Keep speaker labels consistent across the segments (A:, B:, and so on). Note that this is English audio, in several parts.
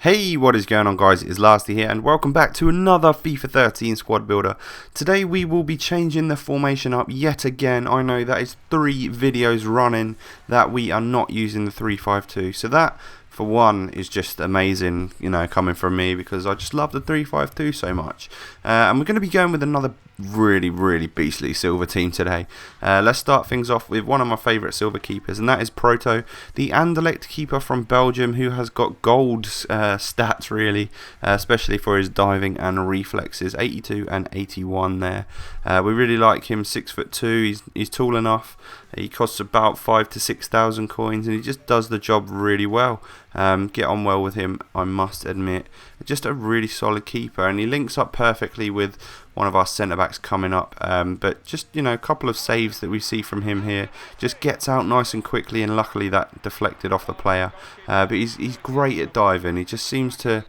A: Hey, what is going on guys, it is Lasty here and welcome back to another FIFA 13 squad builder. Today we will be changing the formation up yet again. I know that is 3 videos running that we are not using the 3-5-2. So that for one is just amazing, you know, coming from me because I just love the 3-5-2 so much. And we're going to be going with another really beastly silver team today. Let's start things off with one of my favourite silver keepers, and that is Proto, the Anderlecht keeper from Belgium, who has got gold stats really, especially for his diving and reflexes, 82 and 81 there. We really like him, 6'2", he's tall enough. He costs about 5,000 to 6,000 coins, and he just does the job really well. Get on well with him, I must admit. Just a really solid keeper, and he links up perfectly with one of our centre backs coming up. But just, you know, a couple of saves that we see from him here. Just gets out nice and quickly, and luckily that deflected off the player. But he's great at diving. He just seems to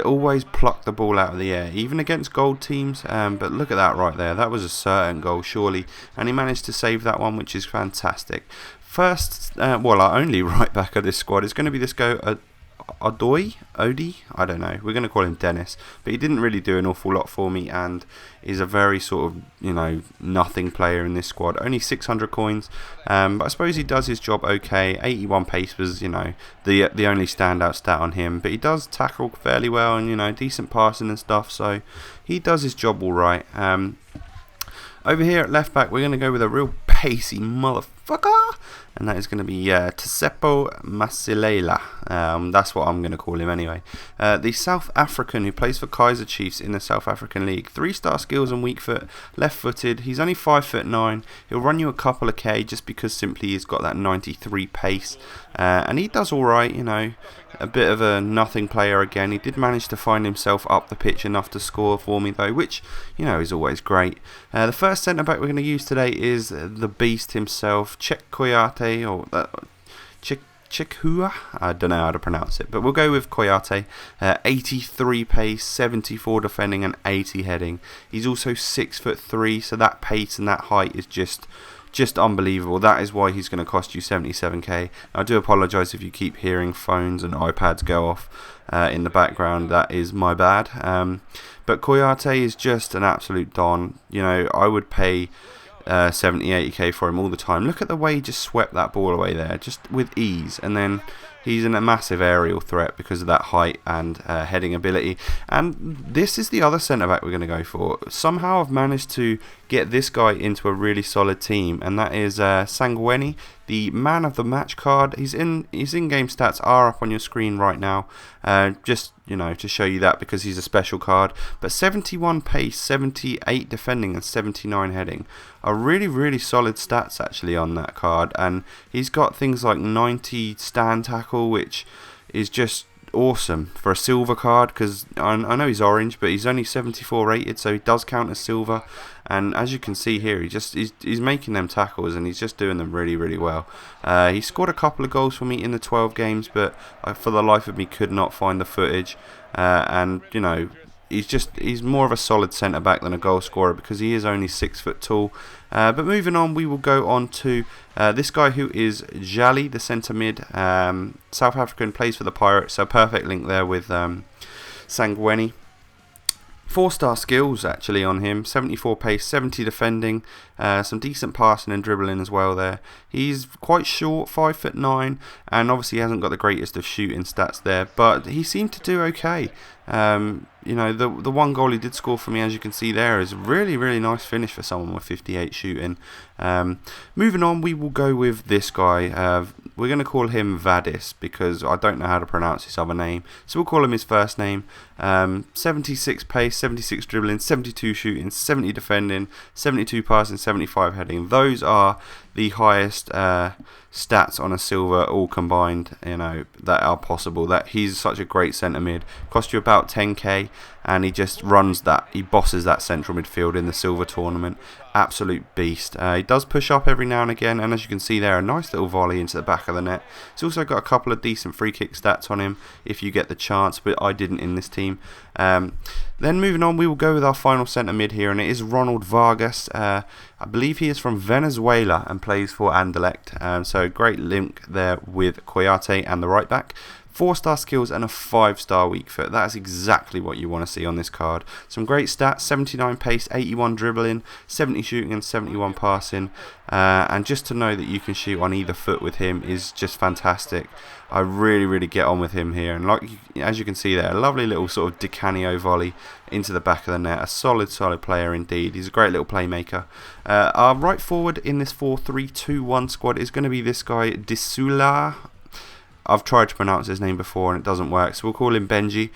A: always pluck the ball out of the air, even against gold teams. But look at that right there. That was a certain goal, surely. And he managed to save that one, which is fantastic. First, well, our only right back of this squad is going to be this guy, Odie? I don't know. We're going to call him Dennis. But he didn't really do an awful lot for me and is a very sort of, you know, nothing player in this squad. Only 600 coins. But I suppose he does his job okay. 81 pace was, you know, the only standout stat on him. But he does tackle fairly well and, you know, decent passing and stuff. So he does his job all right. Over here at left back, we're going to go with a real pacey motherfucker, and that is going to be Tsepo Masilela. That's what I'm going to call him anyway. The South African who plays for Kaiser Chiefs in the South African League. 3-star skills and weak foot, left-footed. He's only 5'9". He'll run you a couple of K just because simply he's got that 93 pace, and he does all right. You know, a bit of a nothing player again. He did manage to find himself up the pitch enough to score for me though, which, you know, is always great. The first centre back we're going to use today is the beast himself, Koyate, or Chikhua. I don't know how to pronounce it, but we'll go with Koyate. 83 pace, 74 defending, and 80 heading. He's also 6'3", so that pace and that height is just unbelievable. That is why he's going to cost you 77k. I do apologise if you keep hearing phones and iPads go off in the background. That is my bad. But Koyate is just an absolute don. You know, I would pay 70, 80k for him all the time. Look at the way he just swept that ball away there, just with ease, and then he's in a massive aerial threat because of that height and heading ability. And this is the other centre back we're going to go for. Somehow I've managed to get this guy into a really solid team, and that is Sangweni, the man of the match card. His in-game stats are up on your screen right now, just, you know, to show you that because he's a special card. But 71 pace, 78 defending, and 79 heading are really solid stats actually on that card. And he's got things like 90 stand tackle, which is just awesome for a silver card, because I know he's orange, but he's only 74 rated, so he does count as silver. And as you can see here, he's making them tackles, and he's just doing them really well. He scored a couple of goals for me in the 12 games, but I, for the life of me, could not find the footage. And, you know, he's more of a solid centre back than a goal scorer because he is only 6 foot tall. But moving on, we will go on to this guy who is Jali, the centre mid. South African, plays for the Pirates, so perfect link there with Sangweni. 4-star skills actually on him, 74 pace, 70 defending, some decent passing and dribbling as well there. He's quite short, 5'9", and obviously hasn't got the greatest of shooting stats there, but he seemed to do okay. You know, the one goal he did score for me, as you can see there, is a really nice finish for someone with 58 shooting. Moving on, we will go with this guy. We're going to call him Vadis because I don't know how to pronounce his other name, so we'll call him his first name. 76 pace, 76 dribbling, 72 shooting, 70 defending, 72 passing, 75 heading. Those are the highest stats on a silver all combined, you know, that are possible. That he's such a great centre mid. Cost you about 10k, and he just runs that, he bosses that central midfield in the silver tournament. Absolute beast. He does push up every now and again, and as you can see there, a nice little volley into the back of the net. He's also got a couple of decent free kick stats on him if you get the chance, but I didn't in this team. Then moving on, we will go with our final centre mid here, and it is Ronald Vargas. I believe he is from Venezuela and plays for Anderlecht. So great link there with Koyate and the right back. 4-star skills and a 5-star weak foot. That's exactly what you want to see on this card. Some great stats: 79 pace, 81 dribbling, 70 shooting and 71 passing. And just to know that you can shoot on either foot with him is just fantastic. I really get on with him here, and as you can see there, a lovely little sort of Di Canio volley into the back of the net. A solid player indeed. He's a great little playmaker. Our right forward in this 4-3-2-1 squad is going to be this guy Disula. I've tried to pronounce his name before and it doesn't work, so we'll call him Benji.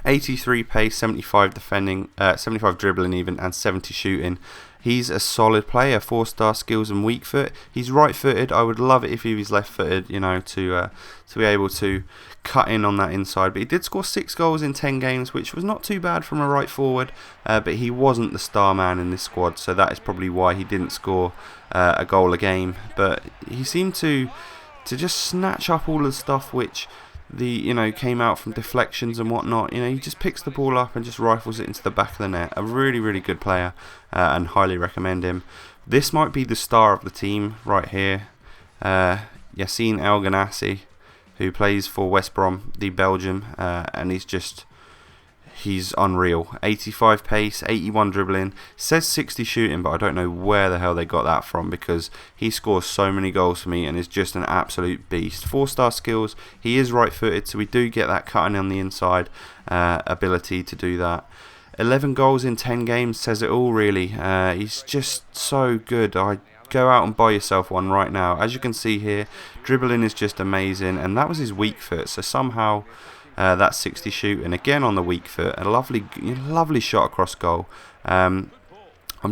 A: 83 pace, 75 defending, 75 dribbling even, and 70 shooting. He's a solid player, 4-star skills and weak foot. He's right-footed. I would love it if he was left-footed, you know, to be able to cut in on that inside. But he did score 6 goals in 10 games, which was not too bad from a right forward. But he wasn't the star man in this squad, so that is probably why he didn't score a goal a game. But he seemed to just snatch up all the stuff which came out from deflections and whatnot. He just picks the ball up and just rifles it into the back of the net. A really good player, and highly recommend him. This might be the star of the team right here. Yassine El Ghanassi, who plays for West Brom, the Belgium, and he's unreal. 85 pace, 81 dribbling, says 60 shooting, but I don't know where the hell they got that from, because he scores so many goals for me and is just an absolute beast. 4-star skills. He is right-footed, so we do get that cutting on the inside ability to do that. 11 goals in 10 games says it all, really. He's just so good. Go out and buy yourself one right now. As you can see here, dribbling is just amazing, and that was his weak foot, so somehow that 60 shooting again on the weak foot, a lovely shot across goal. I'm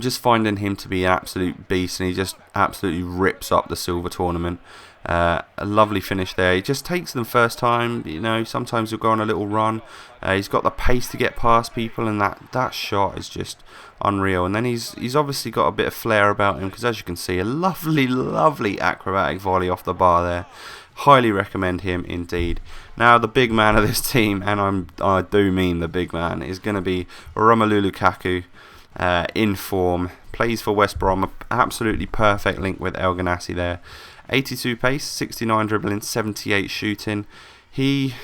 A: just finding him to be an absolute beast, and he just absolutely rips up the silver tournament. A lovely finish there. He just takes them first time. Sometimes he'll go on a little run. He's got the pace to get past people, and that shot is just unreal. And then he's obviously got a bit of flair about him, because as you can see, a lovely acrobatic volley off the bar there. Highly recommend him indeed. Now the big man of this team, and I do mean the big man, is going to be Romelu Lukaku. In form, plays for West Brom. Absolutely perfect link with El Ghanassi there. 82 pace, 69 dribbling, 78 shooting. He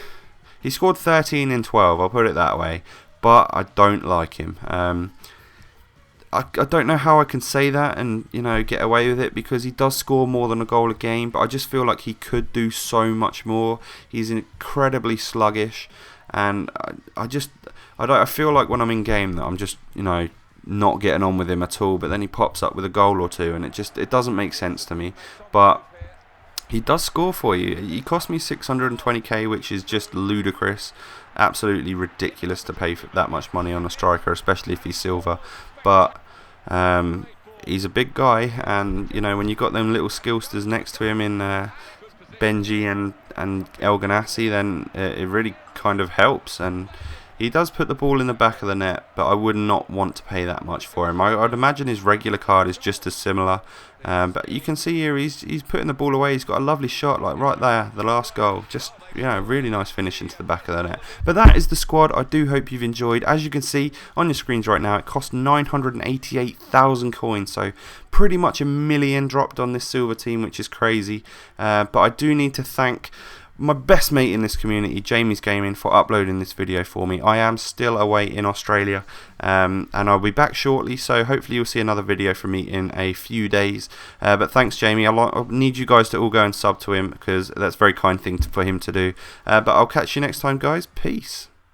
A: scored 13 in 12, I'll put it that way, but I don't like him. I don't know how I can say that and get away with it, because he does score more than a goal a game, but I just feel like he could do so much more. He's incredibly sluggish, and I feel like when I'm in game that I'm just not getting on with him at all, but then he pops up with a goal or two, and it doesn't make sense to me. But he does score for you. He cost me 620k, which is just ludicrous. Absolutely ridiculous to pay for that much money on a striker, especially if he's silver. But he's a big guy, and when you got them little skillsters next to him in Benji and El Ghanassi, then it really kind of helps. And he does put the ball in the back of the net, but I would not want to pay that much for him. I'd imagine his regular card is just as similar. But you can see here he's putting the ball away. He's got a lovely shot, like right there, the last goal. Just really nice finish into the back of the net. But that is the squad. I do hope you've enjoyed. As you can see on your screens right now, it cost 988,000 coins, so pretty much $1 million dropped on this silver team, which is crazy. But I do need to thank my best mate in this community, Jamie's Gaming, for uploading this video for me. I am still away in Australia, and I'll be back shortly, so hopefully you'll see another video from me in a few days. But thanks, Jamie. I need you guys to all go and sub to him, because that's a very kind thing for him to do. But I'll catch you next time, guys. Peace.